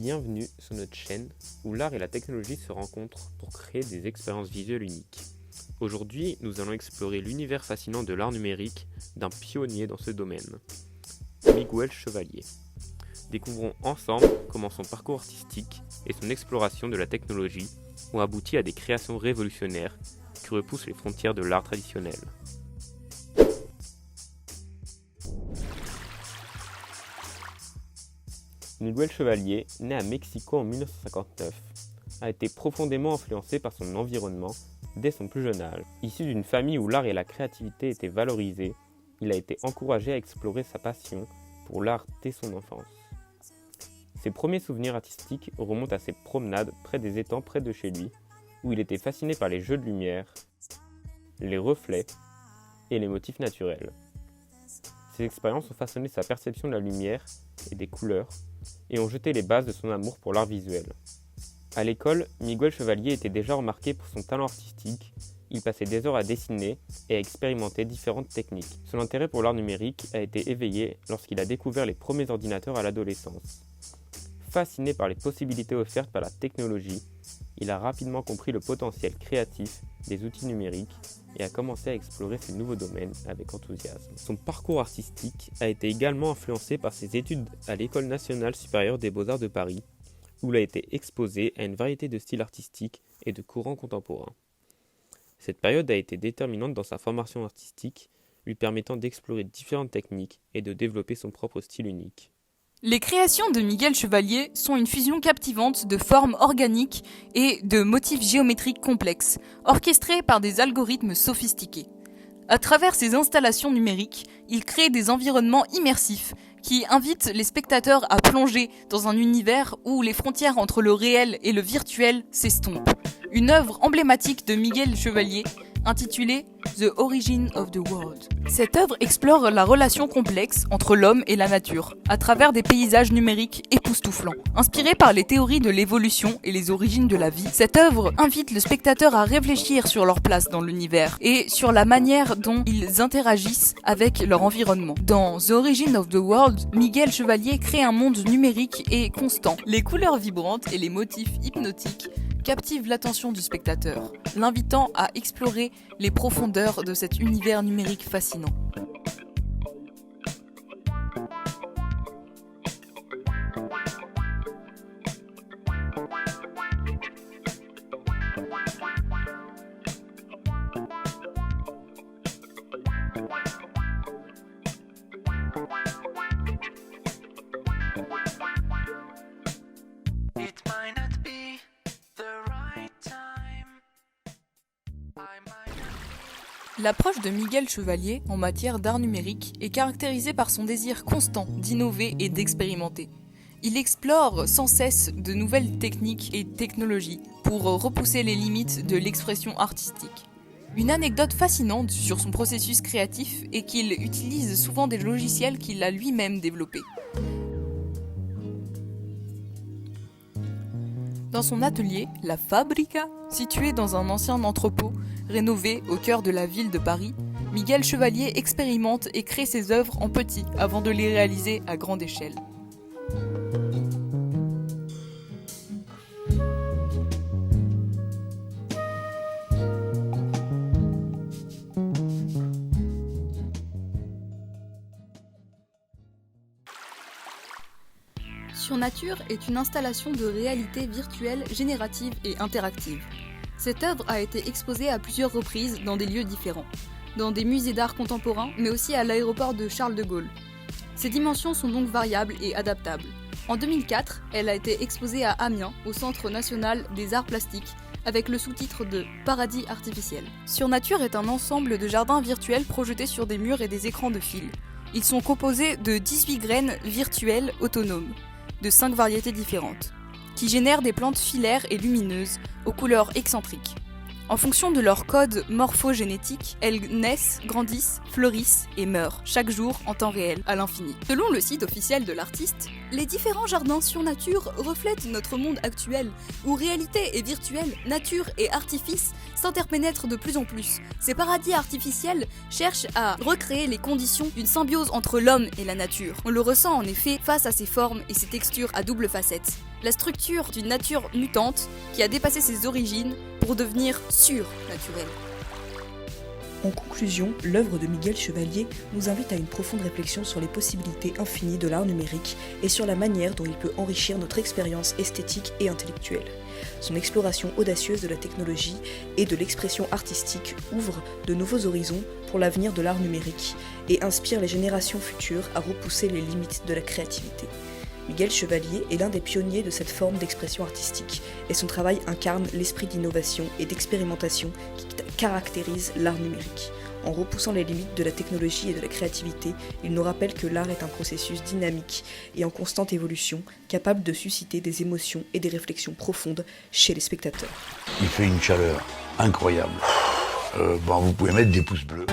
Bienvenue sur notre chaîne où l'art et la technologie se rencontrent pour créer des expériences visuelles uniques. Aujourd'hui, nous allons explorer l'univers fascinant de l'art numérique d'un pionnier dans ce domaine, Miguel Chevalier. Découvrons ensemble comment son parcours artistique et son exploration de la technologie ont abouti à des créations révolutionnaires qui repoussent les frontières de l'art traditionnel. Miguel Chevalier, né à Mexico en 1959, a été profondément influencé par son environnement dès son plus jeune âge. Issu d'une famille où l'art et la créativité étaient valorisés, il a été encouragé à explorer sa passion pour l'art dès son enfance. Ses premiers souvenirs artistiques remontent à ses promenades près des étangs près de chez lui, où il était fasciné par les jeux de lumière, les reflets et les motifs naturels. Ces expériences ont façonné sa perception de la lumière et des couleurs, et ont jeté les bases de son amour pour l'art visuel. À l'école, Miguel Chevalier était déjà remarqué pour son talent artistique. Il passait des heures à dessiner et à expérimenter différentes techniques. Son intérêt pour l'art numérique a été éveillé lorsqu'il a découvert les premiers ordinateurs à l'adolescence. Fasciné par les possibilités offertes par la technologie, il a rapidement compris le potentiel créatif des outils numériques et a commencé à explorer ces nouveaux domaines avec enthousiasme. Son parcours artistique a été également influencé par ses études à l'École nationale supérieure des beaux-arts de Paris, où il a été exposé à une variété de styles artistiques et de courants contemporains. Cette période a été déterminante dans sa formation artistique, lui permettant d'explorer différentes techniques et de développer son propre style unique. Les créations de Miguel Chevalier sont une fusion captivante de formes organiques et de motifs géométriques complexes, orchestrés par des algorithmes sophistiqués. À travers ses installations numériques, il crée des environnements immersifs qui invitent les spectateurs à plonger dans un univers où les frontières entre le réel et le virtuel s'estompent. Une œuvre emblématique de Miguel Chevalier, intitulée The Origin of the World. Cette œuvre explore la relation complexe entre l'homme et la nature, à travers des paysages numériques époustouflants. Inspirée par les théories de l'évolution et les origines de la vie, cette œuvre invite le spectateur à réfléchir sur leur place dans l'univers et sur la manière dont ils interagissent avec leur environnement. Dans The Origin of the World, Miguel Chevalier crée un monde numérique et constant. Les couleurs vibrantes et les motifs hypnotiques captive l'attention du spectateur, l'invitant à explorer les profondeurs de cet univers numérique fascinant. L'approche de Miguel Chevalier en matière d'art numérique est caractérisée par son désir constant d'innover et d'expérimenter. Il explore sans cesse de nouvelles techniques et technologies pour repousser les limites de l'expression artistique. Une anecdote fascinante sur son processus créatif est qu'il utilise souvent des logiciels qu'il a lui-même développés. Dans son atelier, la Fábrica, situé dans un ancien entrepôt rénové au cœur de la ville de Paris, Miguel Chevalier expérimente et crée ses œuvres en petit avant de les réaliser à grande échelle. Sur Nature est une installation de réalité virtuelle générative et interactive. Cette œuvre a été exposée à plusieurs reprises dans des lieux différents, dans des musées d'art contemporain, mais aussi à l'aéroport de Charles de Gaulle. Ces dimensions sont donc variables et adaptables. En 2004, elle a été exposée à Amiens, au Centre national des arts plastiques, avec le sous-titre de « Paradis artificiel ». Sur Nature est un ensemble de jardins virtuels projetés sur des murs et des écrans de fil. Ils sont composés de 18 graines virtuelles autonomes, de 5 variétés différentes, qui génèrent des plantes filaires et lumineuses, aux couleurs excentriques. En fonction de leur code morphogénétique, elles naissent, grandissent, fleurissent et meurent, chaque jour en temps réel, à l'infini. Selon le site officiel de l'artiste, les différents jardins sur nature reflètent notre monde actuel, où réalité et virtuelle, nature et artifice s'interpénètrent de plus en plus. Ces paradis artificiels cherchent à recréer les conditions d'une symbiose entre l'homme et la nature. On le ressent en effet face à ces formes et ces textures à double facette. La structure d'une nature mutante qui a dépassé ses origines pour devenir surnaturelle. En conclusion, l'œuvre de Miguel Chevalier nous invite à une profonde réflexion sur les possibilités infinies de l'art numérique et sur la manière dont il peut enrichir notre expérience esthétique et intellectuelle. Son exploration audacieuse de la technologie et de l'expression artistique ouvre de nouveaux horizons pour l'avenir de l'art numérique et inspire les générations futures à repousser les limites de la créativité. Miguel Chevalier est l'un des pionniers de cette forme d'expression artistique et son travail incarne l'esprit d'innovation et d'expérimentation qui caractérise l'art numérique. En repoussant les limites de la technologie et de la créativité, il nous rappelle que l'art est un processus dynamique et en constante évolution, capable de susciter des émotions et des réflexions profondes chez les spectateurs. Il fait une chaleur incroyable. Vous pouvez mettre des pouces bleus.